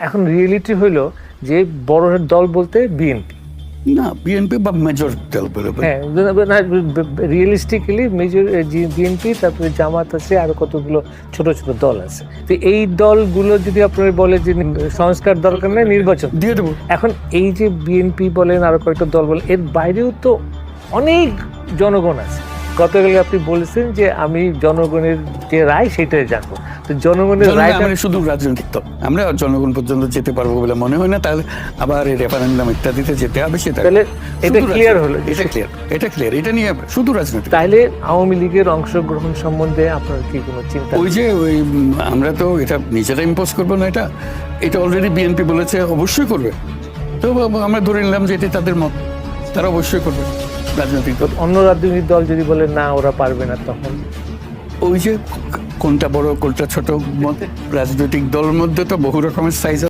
এখন রিয়েলিটি হলো যে বড় দল বলতে বিএনপি না, বিএনপি বা মেজর দল বলে। হ্যাঁ, রিয়েলিস্টিক্যালি মেজর বিএনপি, তারপরে জামাত আছে, আরো কতগুলো ছোট ছোট দল আছে। তো এই দলগুলো যদি আপনার বলে যে সংস্কার দরকার নেই, নির্বাচন দিয়ে দেবো। এখন এই যে বিএনপি বলেন, আরো কয়েকটা দল বলেন, এর বাইরেও তো অনেক জনগণ আছে। গতকাল আপনি বলেছেন যে আমি জনগণের যে রায় সেটাই জানবো। তো জনগণের রায় শুধু রাজনৈতিক দল, আমরা জনগণ পর্যন্ত যেতে পারবো বলে মনে হয় না। তাহলে আবার এই রেফারেন্ডাম ইত্যাদিতে যেতে হবে, সেটা তাহলে এটা ক্লিয়ার হলো, এটা ক্লিয়ার, এটা নিয়ে শুধু রাজনৈতিক। তাইলে আওয়ামী লীগের অংশগ্রহণ সম্বন্ধে আপনার কি কোনো চিন্তা? ওই আমরা তো এটা নিজেরা ইম্পোজ করবো না, এটা অলরেডি বিএনপি বলেছে অবশ্যই করবে। তো আমরা ধরে নিলাম যে এটা তাদের মত, তারা অবশ্যই করবে। রাজনৈতিক দল, অন্য রাজনৈতিক দল যদি বলে না ওরা পারবে না, তখন ওই যে কোনটা বড় কোনটা ছোট রাজনৈতিক দলের মধ্যে তো বহু রকমের সাইজ